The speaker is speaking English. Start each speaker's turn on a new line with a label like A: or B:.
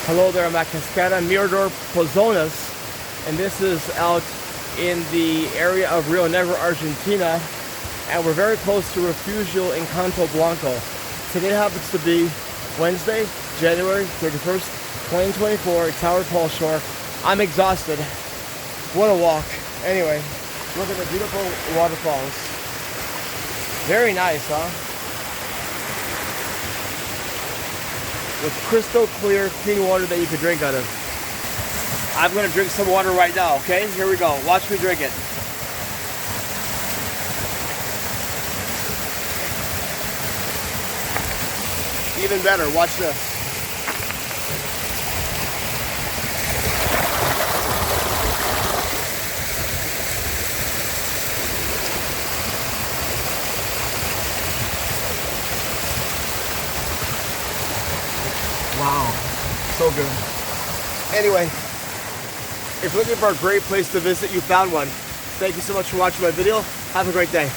A: Hello there, I'm at Cascada Mirador Pozones, and this is out in the area of Rio Negro, Argentina, and we're very close to Refugio Encanto Blanco. Today happens to be Wednesday, January 31st, 2024, Tower Pole Shore. I'm exhausted. What a walk. Anyway, look at the beautiful waterfalls. Very nice, huh? With crystal clear, clean water that you can drink out of. I'm gonna drink some water right now, okay? Here we go. Watch me drink it. Even better, watch this. Wow, so good. Anyway, if you're looking for a great place to visit, you found one. Thank you so much for watching my video. Have a great day.